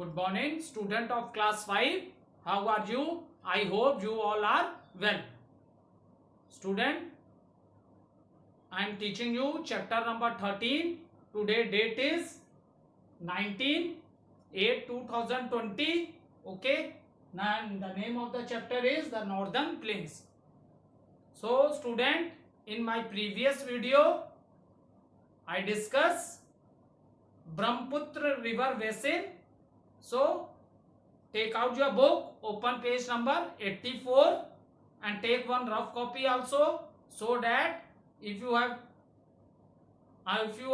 Good morning, student of class 5. How are you? I hope you all are well. Student, I am teaching you chapter number 13. Today date is 19/8/2020. Okay. Now the name of the chapter is the Northern Plains. So student, in my previous video, I discussed Brahmaputra river basin. So take out your book, open page number 84 and take one rough copy also, so that if you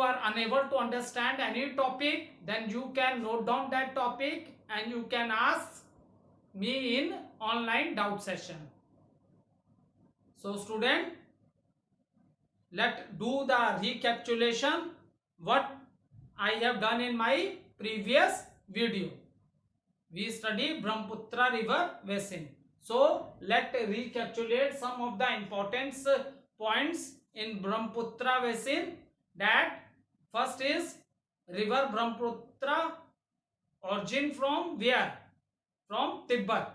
are unable to understand any topic, then you can note down that topic and you can ask me in online doubt session. So student, let's do the recapitulation what I have done in my previous video. We study Brahmaputra river basin. So let's recapitulate some of the important points in Brahmaputra basin. That first is river Brahmaputra origin from where? From Tibet.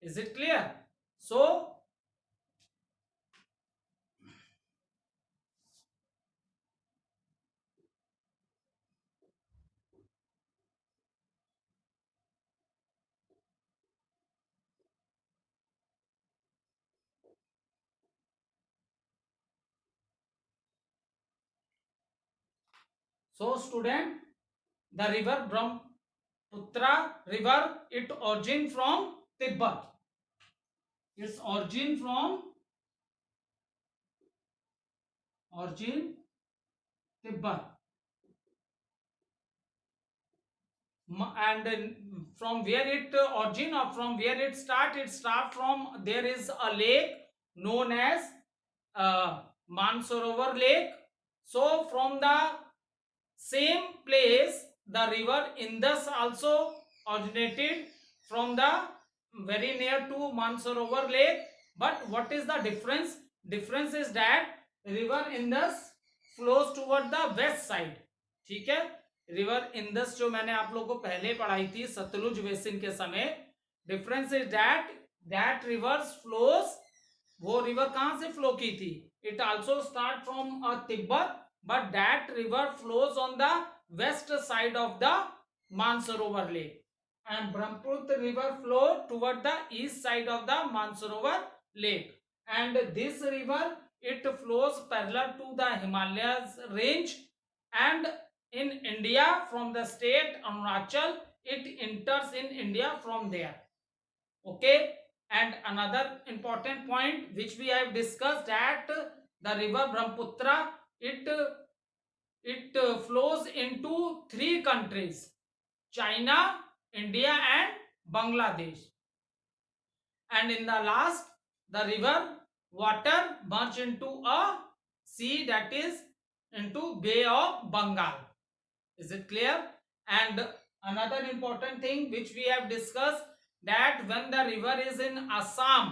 Is it clear? So student, the river Brahmaputra river, it origin from Tibet. Its origin from Tibet. And from where it origin or from where it start from, there is a lake known as Mansarovar lake. So from the same place the river Indus also originated, from the very near to Mansarovar lake. But what is the difference? Difference is that river Indus flows toward the west side. ठीक है, river Indus जो मैंने आप लोगों को पहले पढ़ाई थी सतलुज बेसिन के समय, difference is that reverse flows, वो रिवर कहां से फ्लो की थी? It also start from Tibet, but that river flows on the west side of the Mansarovar lake, and Brahmaputra river flow toward the east side of the Mansarovar lake. And this river, it flows parallel to the Himalayas range, and in India from the state Arunachal, it enters in India from there. Okay. And another important point which we have discussed, that the river Brahmaputra, it flows into 3 countries: China, India and Bangladesh. And in the last, the river water merge into a sea, that is into Bay of Bengal. Is it clear? And another important thing which we have discussed, that when the river is in Assam,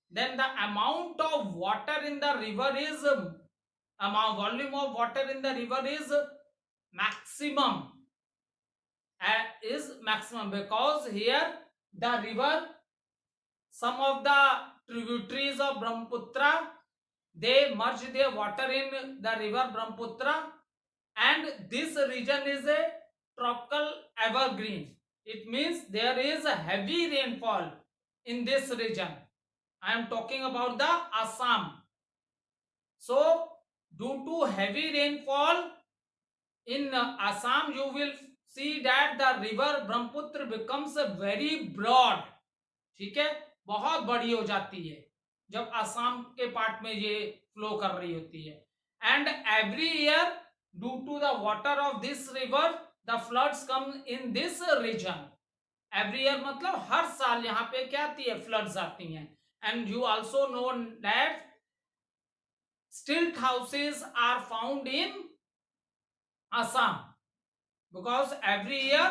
then the amount of water in the river is volume of water in the river is maximum, because here the river, some of the tributaries of Brahmaputra, they merge their water in the river Brahmaputra, and this region is a tropical evergreen. It means there is a heavy rainfall in this region. I am talking about the Assam. So due to heavy rainfall in Assam, you will see that the river Brahmaputra becomes very broad. ठीक है, बहुत बड़ी हो जाती है जब असम के part में ये फ्लो कर रही होती है. And every year due to the water of this river the floods come in this region. Every year मतलब हर साल यहाँ पे क्या आती है? फ्लड्स आती हैं. And you also know that stilt houses are found in Assam, because every year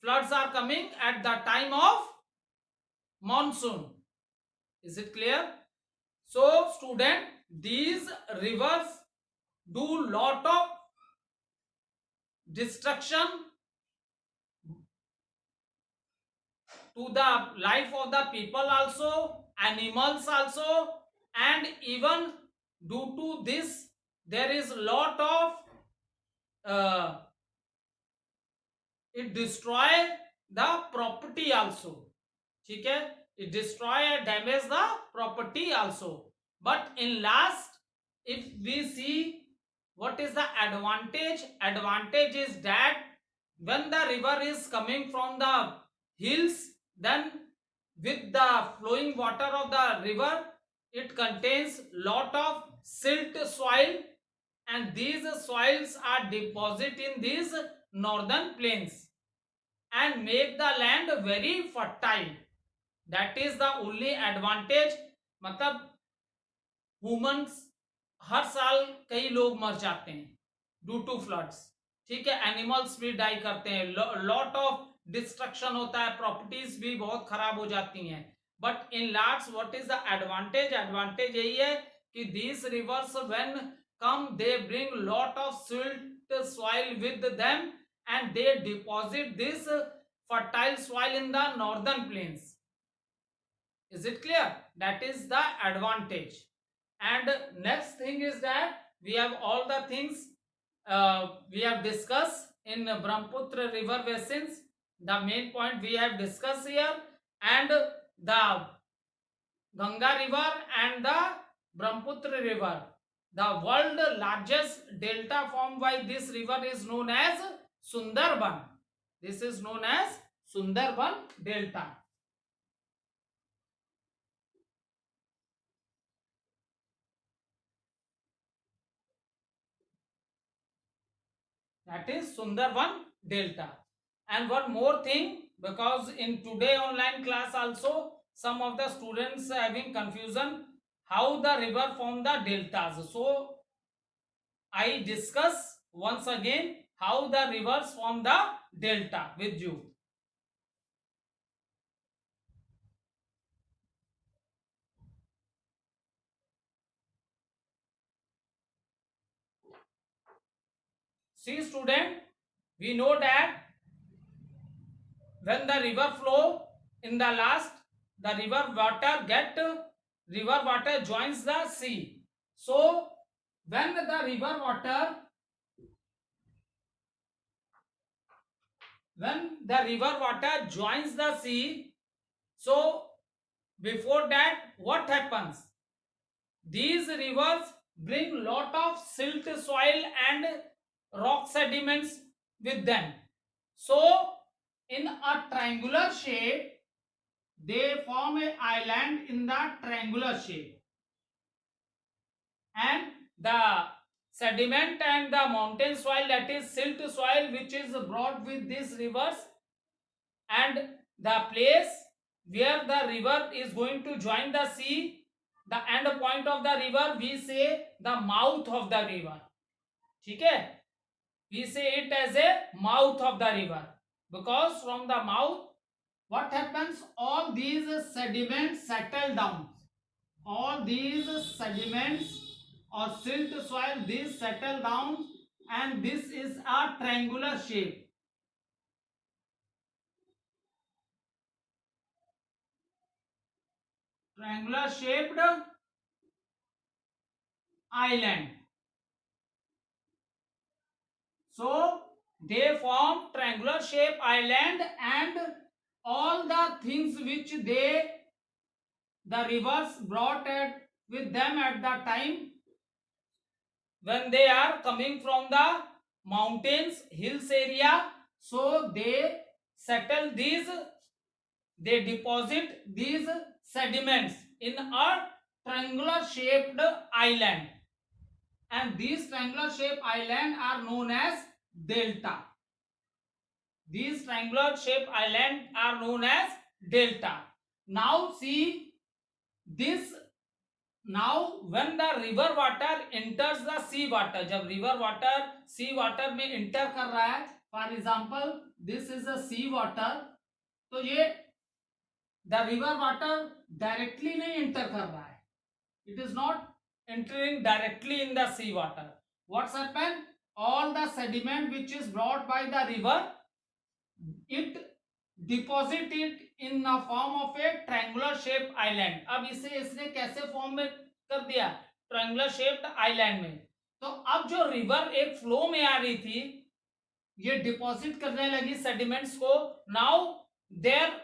floods are coming at the time of monsoon. Is it clear? So student, these rivers do lot of destruction, to the life of the people also, animals also, and even due to this there is lot of it destroy the property also. ठीक है, it destroy and damage the property also. But in last, if we see what is the advantage is that when the river is coming from the hills, then with the flowing water of the river, it contains lot of silt soil, and these soils are deposited in these northern plains and make the land very fertile. That is the only advantage. मतलब humans हर साल कई लोग मर जाते हैं due to floods, ठीक है, animals भी डाई करते हैं, लॉट ऑफ डिस्ट्रक्शन होता है, प्रॉपर्टीज भी बहुत खराब हो जाती हैं. But in Lord's what is the advantage यही है कि these rivers when come they bring lot of silt soil with them and they deposit this fertile soil in the northern plains. Is it clear? That is the advantage. And next thing is that we have all the things we have discussed in Brahmaputra river basins. The main point we have discussed here, and the Ganga river and the Brahmaputra river. The world largest delta formed by this river is known as Sundarban. This is known as Sundarban Delta. That is Sundarban Delta. And one more thing, because in today online class also some of the students having confusion how the river form the deltas. So I discuss once again how the rivers form the delta with you. See student, we know that when the river flow, in the last the river water joins the sea. So when the river water joins the sea, so before that what happens, these rivers bring lot of silt soil and rock sediments with them. So in a triangular shape they form an island in the triangular shape, and the sediment and the mountain soil, that is silt soil, which is brought with these rivers, and the place where the river is going to join the sea, the end point of the river, we say the mouth of the river. ठीक है, we say it as a mouth of the river, because from the mouth what happens, all these sediments settle down, all these sediments or silt soil, these settle down, and this is a triangular shape. Triangular shaped island. So they form triangular shape island, and all the things which the rivers brought with them at the time when they are coming from the mountains, hills area, so they settle these, they deposit these sediments in a triangular shaped island, and these triangular shaped island are known as delta. These triangular shaped island are known as delta. Now see this, now when the river water enters the sea water, जब river water sea water में enter कर रहा है, for example this is a sea water, तो ये the river water directly नहीं enter कर रहा है, it is not entering directly in the sea water. What's happened, all the sediment which is brought by the river, it deposit it in the form of A triangular shape island. अब इसे इसने कैसे form में कर दिया, triangular shaped island में। तो अब जो रिवर एक फ्लो में आ रही थी, ये डिपॉजिट करने लगी सेडिमेंट्स को। Now there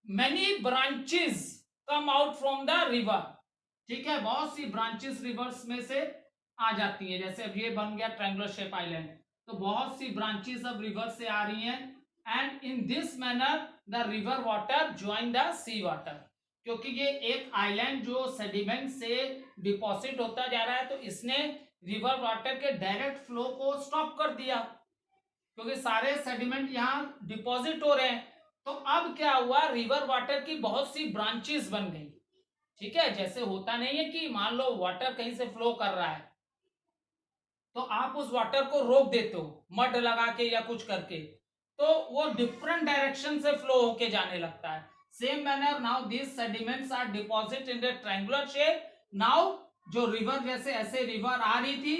many branches come out from the river, ठीक है, बहुत सी ब्रांचेस रिवर्स में से आ जाती हैं। जैसे अब ये बन गया ट्रायंगुलर शेप आइलैंड, तो बहुत सी ब्रांचेस अब रिवर से आ रही हैं। And in this manner the river water join the sea water, क्योंकि ये एक आइलैंड जो सेडिमेंट से डिपॉजिट होता जा रहा है, तो इसने रिवर वाटर के डायरेक्ट फ्लो को स्टॉप कर दिया, क्योंकि सारे सेडिमेंट यहाँ डिपॉजिट हो रहे हैं। तो अब क्या हुआ, रिवर वाटर की बहुत सी ब्रांचेस बन गई, ठीक है। जैसे होता नहीं है कि मान लो वाटर कहीं से फ्लो कर रहा है, तो आप उस वाटर को रोक देते हो मड लगा के या कुछ करके, तो वो डिफरेंट डायरेक्शन से फ्लो होके जाने लगता है। Same manner now this sediments are deposit in the triangular shape. Now जो रिवर जैसे ऐसे रिवर आ रही थी,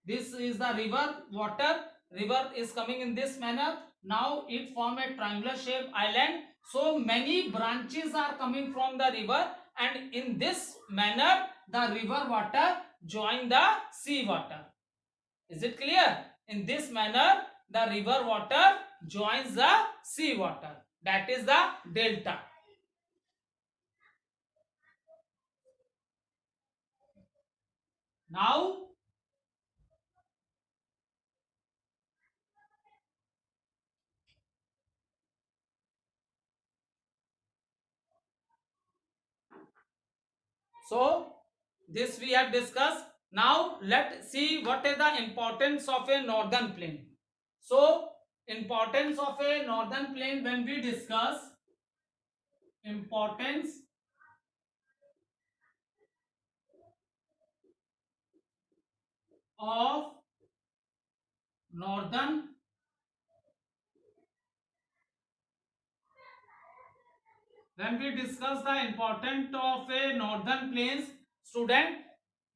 this is the river water, river is coming in this manner, now it form a triangular shape island, so many branches are coming from the river, and in this manner the river water join the sea water. Is it clear? In this manner the river water joins the sea water, that is the delta. Now so this we have discussed. Now let's see what is the importance of a northern plain. So importance of a northern plain, when we discuss importance of northern when we discuss the importance of a northern plains, student,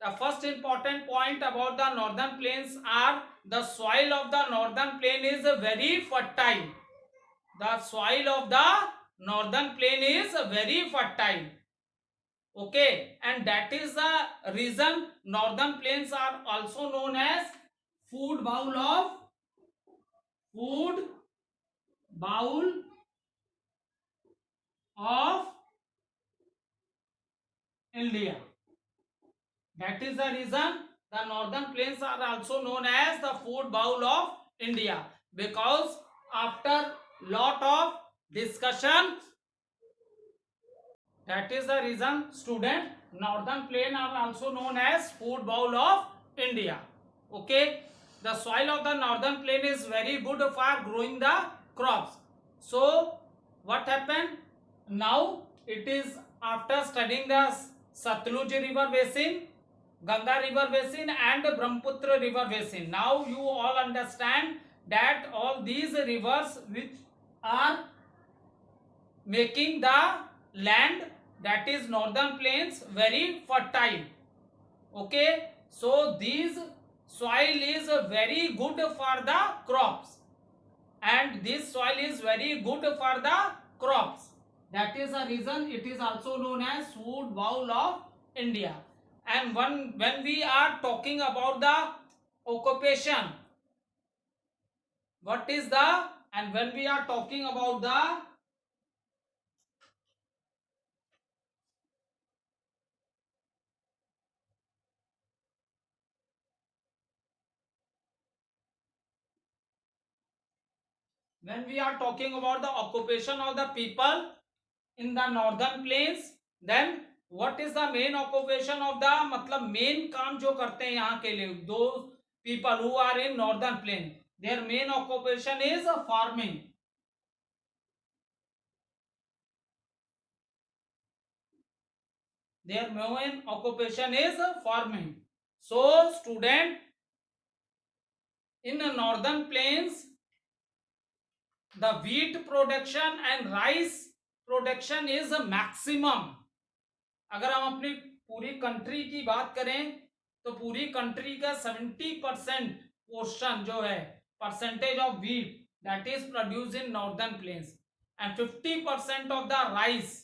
the first important point about the northern plains are the soil of the northern plain is very fertile. The soil of the northern plain is very fertile. Okay, and that is the reason northern plains are also known as food bowl of India. That is the reason the northern plains are also known as the food bowl of India, because after lot of discussion, that is the reason, student, northern plain are also known as food bowl of India. Okay, the soil of the northern plain is very good for growing the crops. So what happened now, it is after studying the Satluj river basin, Ganga river basin and Brahmaputra river basin, now you all understand that all these rivers which are making the land, that is northern plains, very fertile. Okay, so this soil is very good for the crops, and this soil is very good for the crops. That is the reason it is also known as food bowl of India. And when we are talking about the occupation, what is the, and when we are talking about the occupation of the people in the northern plains, then what is the main occupation of the, मतलब main काम जो करते हैं यहाँ के लिए those people who are in northern plain, their main occupation is farming. Their main occupation is farming. So student, in the northern plains the wheat production and rice production is maximum. अगर हम अपनी पूरी country की बात करें तो पूरी country का 70% पोर्शन जो है, percentage of wheat, that is produce in northern plains, and 50% of the rice,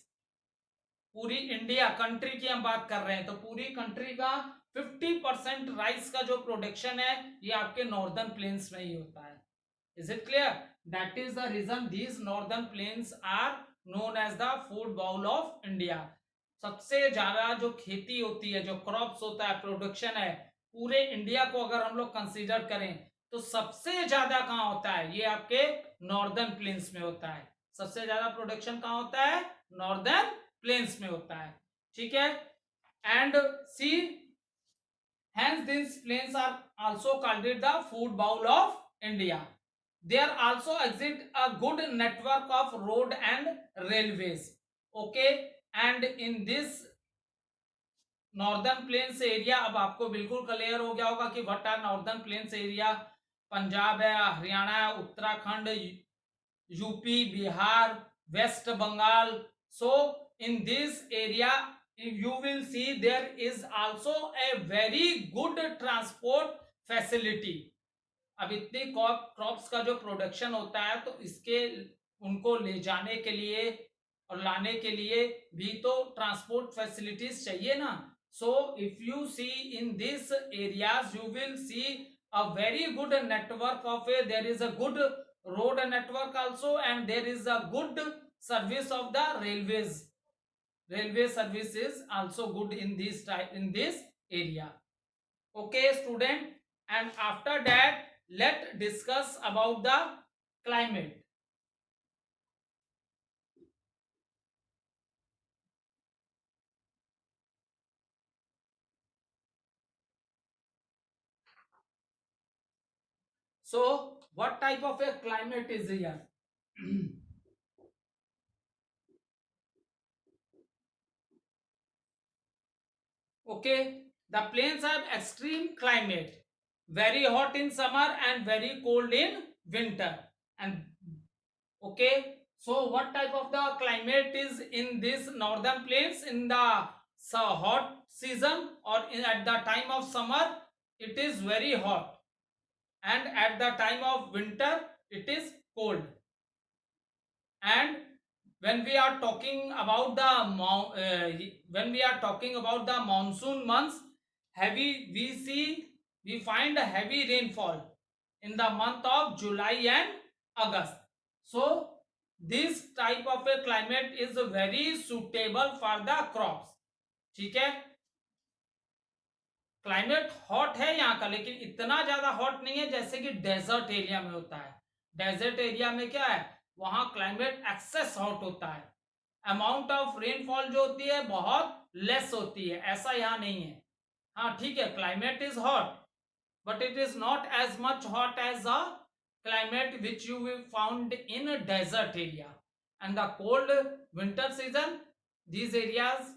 पूरी इंडिया कंट्री की हम बात कर रहे हैं तो पूरी कंट्री का 50% राइस का जो प्रोडक्शन है ये आपके नॉर्दर्न प्लेन्स में ही होता है. Is it clear? That is the reason these northern plains are known as the food bowl of India. सबसे ज्यादा जो खेती होती है, जो क्रॉप्स होता है, प्रोडक्शन है, पूरे इंडिया को अगर हम लोग कंसीडर करें तो सबसे ज्यादा कहां होता है? ये आपके नॉर्दर्न प्लेन्स में होता है. सबसे ज्यादा प्रोडक्शन कहां होता है? नॉर्दर्न प्लेन्स में होता है. ठीक है. And see, hence these plains are also called it the food bowl of India. There also exist a good network of road and railways. Okay, and in this northern plains area, अब आपको बिल्कुल clear हो गया होगा कि what are northern plains area. Punjab है, हरियाणा है, Uttarakhand, UP, Bihar, West Bengal. So in this area you will see there is also a very good transport facility. अब इतनी क्रॉप्स का जो प्रोडक्शन होता है तो इसके उनको ले जाने के लिए और लाने के लिए भी तो ट्रांसपोर्ट फैसिलिटीज चाहिए ना. So if you see in this areas you will see a very good network of a, there is a good road network also, and there is a good service of the railways. Railway service is also good in this type, in this area. Okay student, and after that let discuss about the climate. So what type of a climate is here? Okay, the plains have extreme climate, very hot in summer and very cold in winter. And okay, so what type of the climate is in this northern plains? In the hot season or at the time of summer it is very hot, and at the time of winter it is cold. And when we are talking about when we are talking about the monsoon months, heavy we find a heavy rainfall in the month of July and August. So this type of a climate is very suitable for the crops. ठीक है. Climate hot है यहाँ का, लेकिन इतना ज्यादा hot नहीं है जैसे कि डेजर्ट एरिया में होता है. डेजर्ट एरिया में क्या है, वहां क्लाइमेट एक्सेस हॉट होता है. अमाउंट ऑफ रेनफॉल जो होती है बहुत लेस होती है, ऐसा यहाँ नहीं है. हाँ ठीक है, climate is hot but it is not as much hot as a climate which you will found in a desert area. And the cold winter season, these areas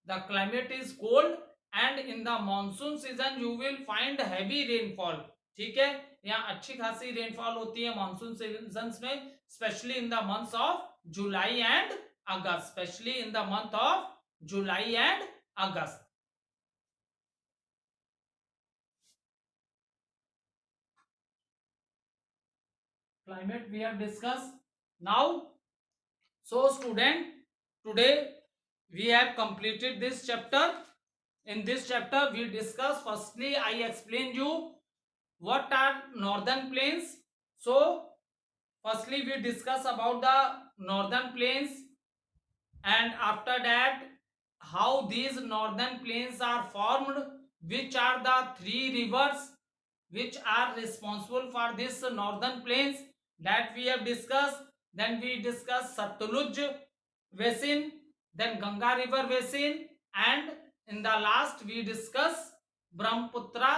the climate is cold, and in the monsoon season you will find heavy rainfall. ठीक है, यहाँ अच्छी खासी rainfall होती है monsoon seasons में, specially in the months of July and August, specially in the month of July and August. Climate we have discussed. Now, so student, today we have completed this chapter. In this chapter we discuss, firstly I explain you what are northern plains. So firstly we discuss about the northern plains, and after that how these northern plains are formed, which are the three rivers which are responsible for this northern plains, that we have discussed. Then we discuss Satluj basin, then Ganga river basin, and in the last we discuss Brahmaputra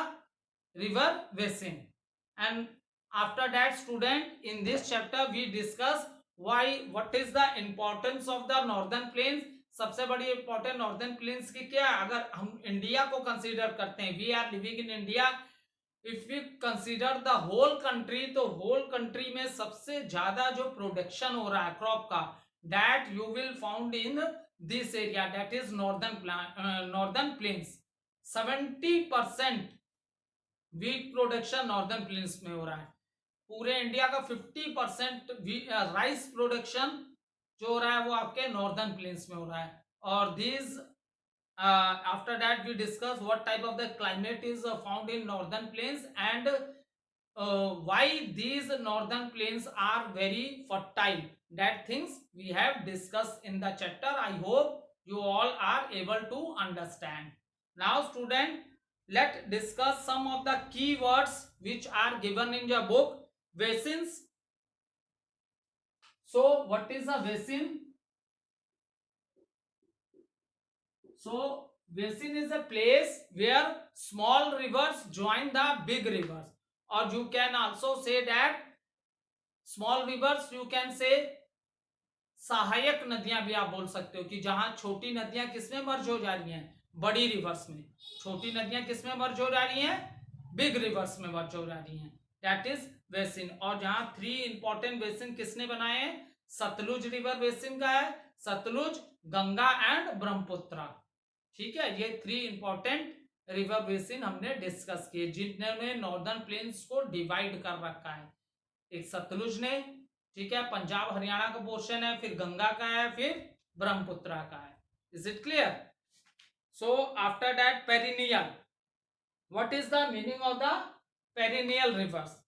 river basin. And after that student, in this chapter we discuss what is the importance of the northern plains. सबसे बड़ी important northern plains की क्या है, अगर हम India को consider करते हैं, we are living in India, if we consider the whole country, तो होल कंट्री में सबसे ज्यादा जो प्रोडक्शन हो रहा है क्रॉप का, that you will found in this area, that is northern plains. 70% wheat production northern plains में हो रहा है. पूरे इंडिया का 50% राइस प्रोडक्शन जो हो रहा है वो आपके नॉर्दर्न प्लेन्स में हो रहा है. और these after that we discuss what type of the climate is found in northern plains, and why these northern plains are very fertile. That things we have discussed in the chapter. I hope you all are able to understand. Now student, let's discuss some of the key words which are given in your book. Basins. So what is a basin? So basin is a place where small rivers join the big rivers, or you can also say that small rivers, you can say सहायक नदियां भी आप बोल सकते हो, कि जहां छोटी नदियां किसमें मर्ज हो जा रही हैं, बड़ी रिवर्स में. छोटी नदियां किसमें मर्ज हो जा रही हैं, बिग रिवर्स में मर्ज हो जा रही हैं. That is basin. और जहां 3 इंपॉर्टेंट बेसिन किसने बनाए हैं, सतलुज रिवर बेसिन का है, सतलुज, गंगा एंड ब्रह्मपुत्र. ठीक है, ये 3 इंपॉर्टेंट रिवर बेसिन हमने डिस्कस किए, जिन्होंने नॉर्दर्न प्लेन्स को डिवाइड कर रखा है. एक सतलुज ने, ठीक है, पंजाब हरियाणा का पोर्शन है, फिर गंगा का है, फिर ब्रह्मपुत्र का है. Is it clear? So after that perennial. What is the meaning of the perennial rivers?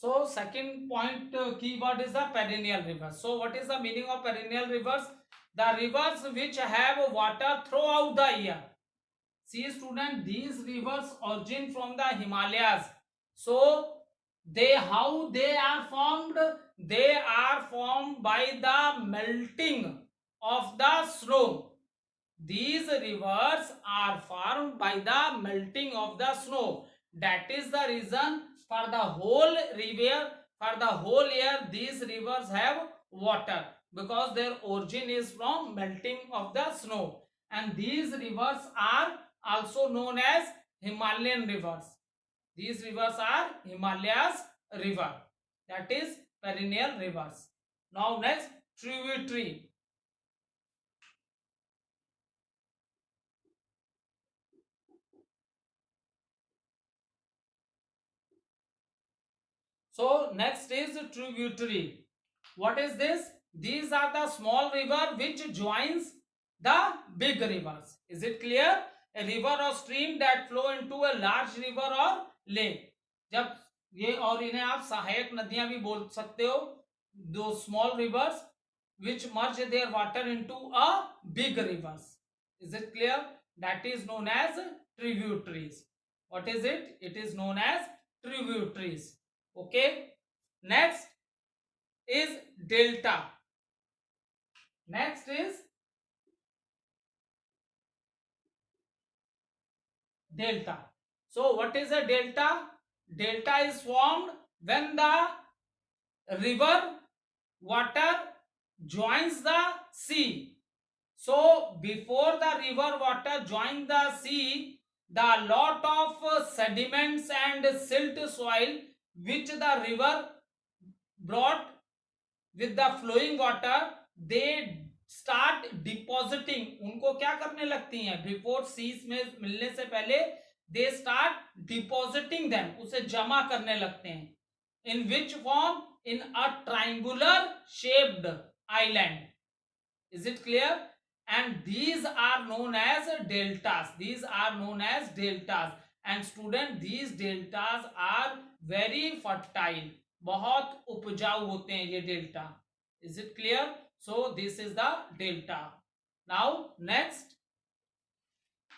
So second point keyword is the perennial rivers. So what is the meaning of perennial rivers? The rivers which have water throughout the year. See student, these rivers origin from the Himalayas. So how they are formed? They are formed by the melting of the snow. These rivers are formed by the melting of the snow. That is the reason for the whole river, for the whole year, these rivers have water, because their origin is from melting of the snow. And these rivers are also known as Himalayan rivers. These rivers are Himalayas river. That is perennial rivers. Now next, tributary. So next is tributary. What is this? These are the small river which joins the big rivers. Is it clear? A river or stream that flow into a large river or lake. जब ये, और इन्हें आप सहायक नदियां भी बोल सकते हो. दो small rivers which merge their water into a big rivers. Is it clear? That is known as tributaries. What is it? It is known as tributaries. Okay. Next is delta. Next is delta. So what is a delta? Delta is formed when the river water joins the sea. So before the river water joins the sea, the lot of sediments and silt soil which the river brought with the flowing water, they start depositing. उनको क्या करने लगती हैं, before seize में मिलने से पहले they start depositing them, उसे जमा करने लगते हैं. In which form? In a triangular shaped island. Is it clear? And these are known as deltas. These are known as deltas. And student, these deltas are very fertile. बहुत उपजाऊ होते हैं ये delta. Is it clear? So this is the delta. Now next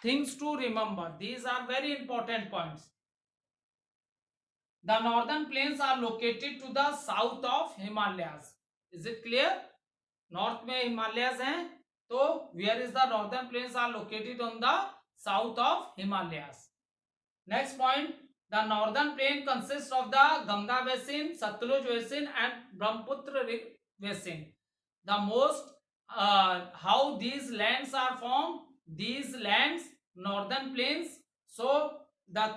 things to remember. These are very important points. The northern plains are located to the south of Himalayas. Is it clear? North में Himalayas हैं, तो where is the northern plains are located on the south of Himalayas. Next point, the northern plain consists of the Ganga basin, Satluj basin and Brahmaputra basin. The most how these lands are formed? These lands, northern plains. So the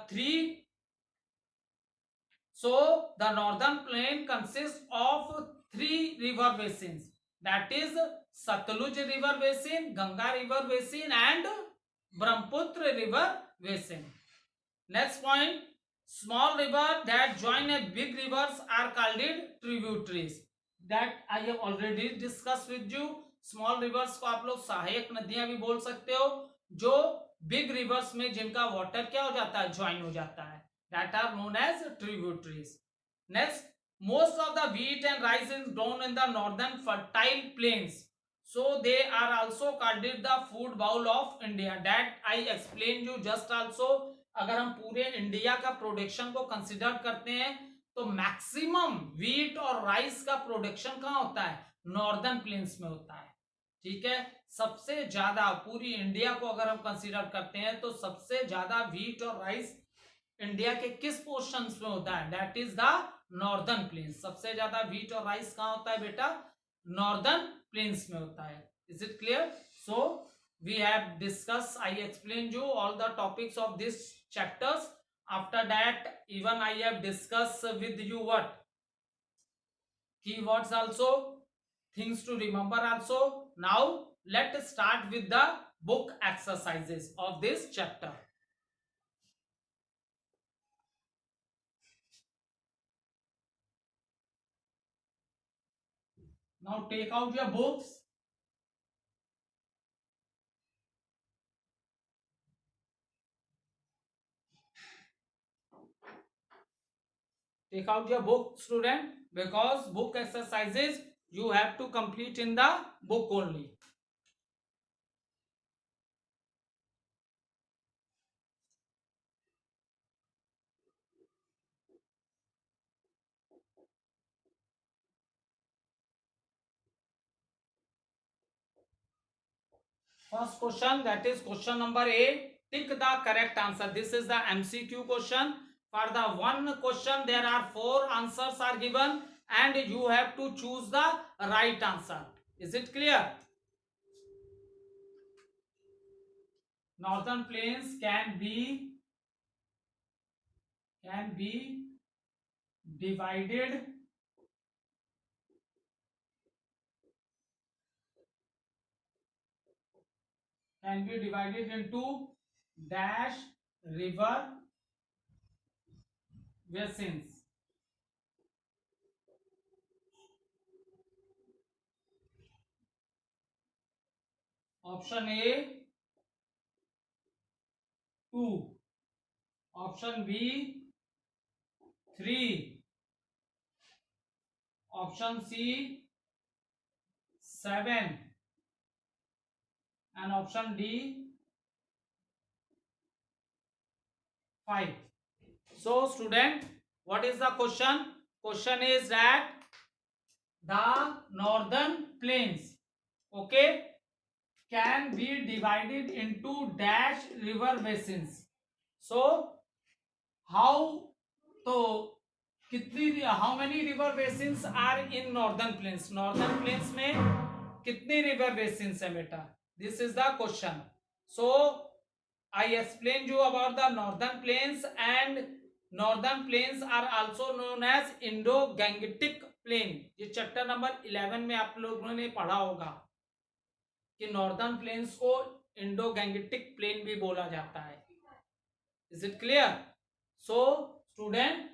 northern plain consists of 3 river basins. That is Satluj river basin, Ganga river basin, and Brahmaputra river basin. Next point, small river that join a big rivers are called it tributaries. That I have already discussed with you. Small rivers को आप लोग सहायक नदियां भी बोल सकते हो, जो बिग रिवर्स में जिनका वाटर क्या हो जाता है, ज्वाइन हो जाता है. That are known as tributaries. Next, most of the wheat and rice is grown in the northern fertile plains. So they are also called it the food bowl of India. That I explained you just also. अगर हम पूरे India का production को consider करते हैं तो maximum wheat और rice का प्रोडक्शन कहाँ होता है, नॉर्दर्न प्लेन्स में होता है. ठीक है, सबसे ज्यादा पूरी इंडिया को अगर हम कंसिडर करते हैं तो सबसे ज्यादा व्हीट और राइस इंडिया के किस पोर्शंस में होता है, that is the northern plains. सबसे ज्यादा व्हीट और राइस कहाँ होता है बेटा, नॉर्दर्न प्लेन्स में होता है. Is it clear? So we have discussed, I explained you all the topics of this chapters. After that even I have discussed with you what keywords also, things to remember also. Now let's start with the book exercises of this chapter. Now take out your books. Take out your book, student, because book exercises you have to complete in the book only. First question, that is question number A. Tick the correct answer. This is the MCQ question. For the one question there are 4 answers are given and you have to choose the right answer. Is it clear? Northern plains can be divided into dash river basins. Option A 2, option B 3, option C 7, and option D 5. So student, what is the question? Question is that the northern plains, okay, can be divided into dash river basins. So how many river basins are in northern plains? Northern plains में कितनी river basins है बेटा? This is the question. So I explained you about the northern plains, and northern plains are also known as Indo-Gangetic plain. ये chapter number 11 में आप लोगों ने पढ़ा होगा कि नॉर्दर्न प्लेन्स को इंडो गैंगेटिक प्लेन भी बोला जाता है. Is it clear? So student,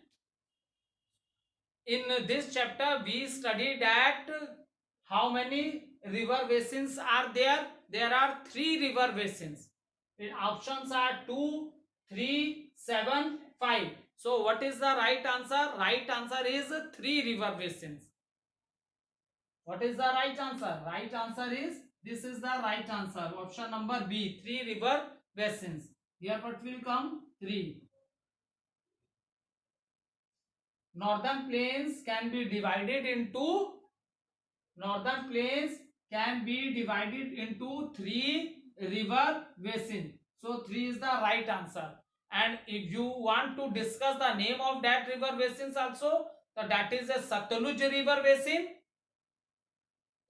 in this chapter we study that how many river basins are there. There are 3 river basins. The options are 2, 3, 7, 5. So what is the right answer? Right answer is 3 river basins. What is the right answer? Right answer is, this is the right answer. Option number B, 3 river basins. Here what will come? 3. Northern plains can be divided into 3 river basins. So 3 is the right answer. And if you want to discuss the name of that river basins also, so that is a Satluj river basin.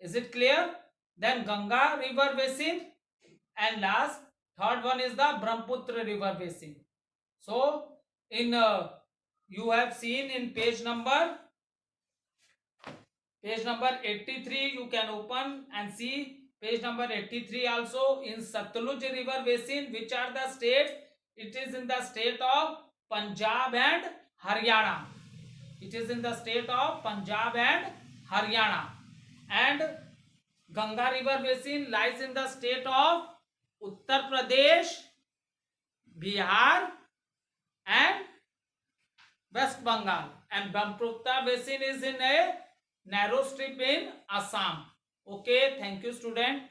Is it clear? Then Ganga river basin, and last third one is the Brahmaputra river basin. So in you have seen in page number Page number 83 you can open and see page number 83 also. In Satluj river basin, which are the states? It is in the state of Punjab and Haryana. It is in the state of Punjab and Haryana. And Ganga river basin lies in the state of Uttar Pradesh, Bihar and West Bengal. And Brahmaputra basin is in a narrow strip in Assam. Okay, thank you student.